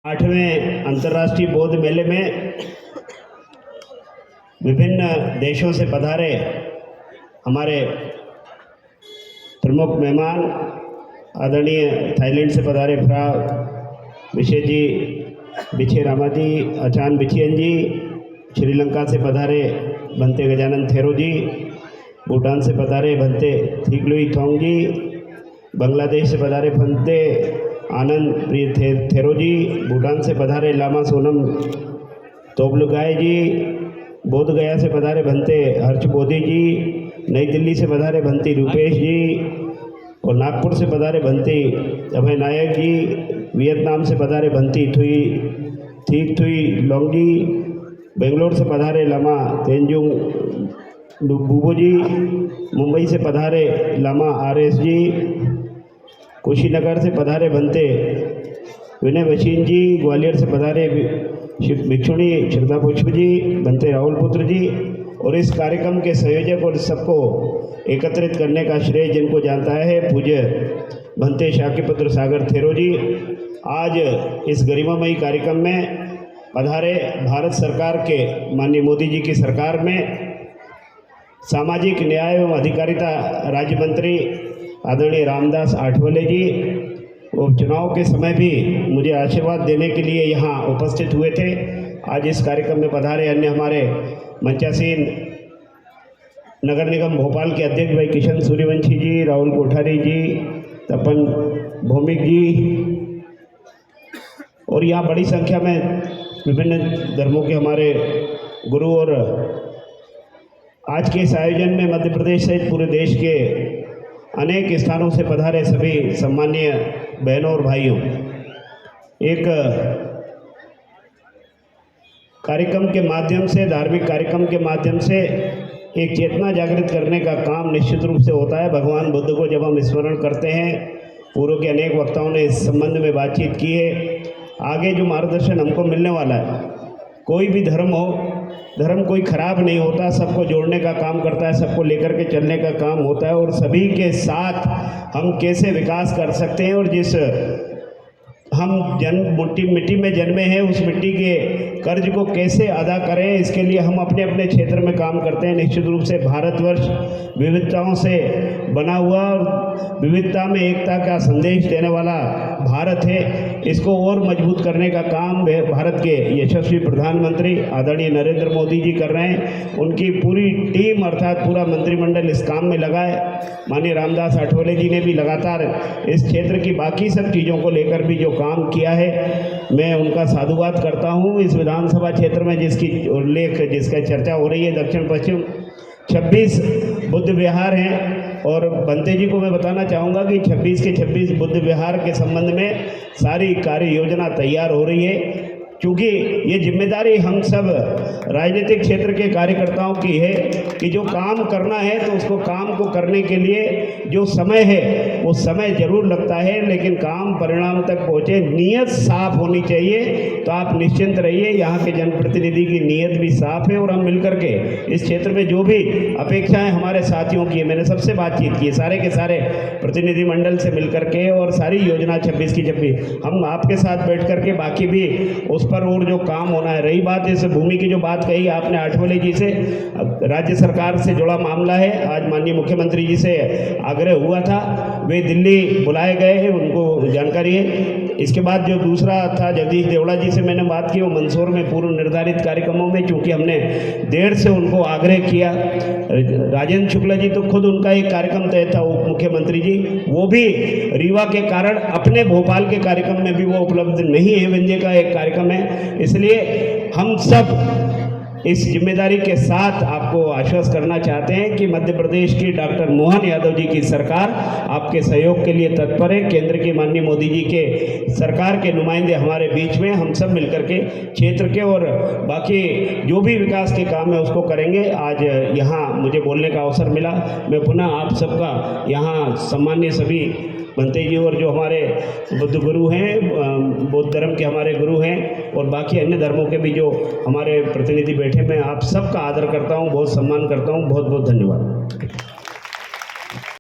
8वें अंतर्राष्ट्रीय बौद्ध मेले में विभिन्न देशों से पधारे हमारे प्रमुख मेहमान आदरणीय थाईलैंड से पधारे फ्रा विशेष जी बिछे रामा जी, अचान बिछियन जी, श्रीलंका से पधारे भंते गजानन थेरो जी, भूटान से पधारे भंते थिगलुई थोंग जी, बांग्लादेश से पधारे भंते आनंद प्रिय थेरो जी, भूटान से पधारे लामा सोनम तोबलुगाय जी, बोध गया से पधारे भंते हर्ष बोधी जी, नई दिल्ली से पधारे भंती रूपेश जी और नागपुर से पधारे भंती अभय नायक जी, वियतनाम से पधारे भंती थुई लोंग जी, बेंगलोर से पधारे लामा तेंजुंग बुबो जी, मुंबई से पधारे लामा आरएस जी, कुशीनगर से पधारे भंते विनय वशीन जी, ग्वालियर से पधारे भिक्षुणी श्रद्धा पुष्प जी, भंते राहुल पुत्र जी। और इस कार्यक्रम के संयोजक और सबको एकत्रित करने का श्रेय जिनको जानता है पूज्य भंते शाकीपुत्र सागर थेरो जी। आज इस गरिमामयी कार्यक्रम में पधारे भारत सरकार के माननीय मोदी जी की सरकार में सामाजिक न्याय एवं अधिकारिता राज्य मंत्री आदरणीय रामदास आठवले जी, वो चुनाव के समय भी मुझे आशीर्वाद देने के लिए यहाँ उपस्थित हुए थे। आज इस कार्यक्रम में पधारे अन्य हमारे मंचासीन नगर निगम भोपाल के अध्यक्ष भाई किशन सूर्यवंशी जी, राहुल कोठारी जी, तपन भौमिक जी और यहाँ बड़ी संख्या में विभिन्न धर्मों के हमारे गुरु और आज के इस आयोजन में मध्य प्रदेश सहित पूरे देश के अनेक स्थानों से पधारे सभी सम्मानीय बहनों और भाइयों, एक कार्यक्रम के माध्यम से, धार्मिक कार्यक्रम के माध्यम से एक चेतना जागृत करने का काम निश्चित रूप से होता है। भगवान बुद्ध को जब हम स्मरण करते हैं, पूर्व के अनेक वक्ताओं ने इस संबंध में बातचीत की है। आगे जो मार्गदर्शन हमको मिलने वाला है, कोई भी धर्म हो, धर्म कोई खराब नहीं होता, सबको जोड़ने का काम करता है, सबको लेकर के चलने का काम होता है और सभी के साथ हम कैसे विकास कर सकते हैं और जिस हम मिट्टी में जन्मे हैं उस मिट्टी के कर्ज को कैसे अदा करें, इसके लिए हम अपने अपने क्षेत्र में काम करते हैं। निश्चित रूप से भारतवर्ष विविधताओं से बना हुआ और विविधता में एकता का संदेश देने वाला भारत है। इसको और मजबूत करने का काम भारत के यशस्वी प्रधानमंत्री आदरणीय नरेंद्र मोदी जी कर रहे हैं। उनकी पूरी टीम अर्थात पूरा मंत्रिमंडल इस काम में लगा है। माननीय रामदास आठवले जी ने भी लगातार इस क्षेत्र की बाकी सब चीज़ों को लेकर भी जो काम किया है, मैं उनका साधुवाद करता हूं। इस विधानसभा क्षेत्र में जिसका चर्चा हो रही है, दक्षिण पश्चिम 26 बुद्ध विहार हैं और भंते जी को मैं बताना चाहूँगा कि 26 के 26 बुद्ध विहार के संबंध में सारी कार्य योजना तैयार हो रही है। क्योंकि ये जिम्मेदारी हम सब राजनीतिक क्षेत्र के कार्यकर्ताओं की है कि जो काम करना है तो उसको काम को करने के लिए जो समय है वो समय जरूर लगता है, लेकिन काम परिणाम तक पहुँचे, नीयत साफ होनी चाहिए। तो आप निश्चिंत रहिए, यहाँ के जनप्रतिनिधि की नीयत भी साफ है और हम मिलकर के इस क्षेत्र में जो भी अपेक्षाएं हमारे साथियों की है, मैंने सबसे बातचीत की, सारे के सारे प्रतिनिधिमंडल से मिलकर के और सारी योजना 26 की 26 हम आपके साथ बैठ कर के बाकी भी उस पर और जो काम होना है। रही बात इस भूमि की जो बात कही आपने आठवले जी से, राज्य सरकार से जुड़ा मामला है। आज माननीय मुख्यमंत्री जी से आग्रह हुआ था, वे दिल्ली बुलाए गए हैं, उनको जानकारी है। इसके बाद जो दूसरा था जगदीश देवड़ा जी से मैंने बात की, वो मंदसौर में पूर्व निर्धारित कार्यक्रमों में चूँकि हमने देर से उनको आग्रह किया। राजेंद्र शुक्ला जी तो खुद उनका एक कार्यक्रम तय था, उप मुख्यमंत्री जी, वो भी रीवा के कारण अपने भोपाल के कार्यक्रम में भी वो उपलब्ध नहीं है। विंध्य का एक कार्यक्रम है, इसलिए हम सब इस जिम्मेदारी के साथ आपको आश्वस्त करना चाहते हैं कि मध्य प्रदेश की डॉक्टर मोहन यादव जी की सरकार आपके सहयोग के लिए तत्पर है। केंद्र की माननीय मोदी जी के सरकार के नुमाइंदे हमारे बीच में, हम सब मिलकर के क्षेत्र के और बाकी जो भी विकास के काम है उसको करेंगे। आज यहाँ मुझे बोलने का अवसर मिला, मैं पुनः आप सबका यहाँ सम्मान्य सभी भंते जी और जो हमारे बुद्ध गुरु हैं, बौद्ध धर्म के हमारे गुरु हैं और बाकी अन्य धर्मों के भी जो हमारे प्रतिनिधि बैठे, मैं आप सबका आदर करता हूँ, बहुत सम्मान करता हूँ। बहुत बहुत धन्यवाद।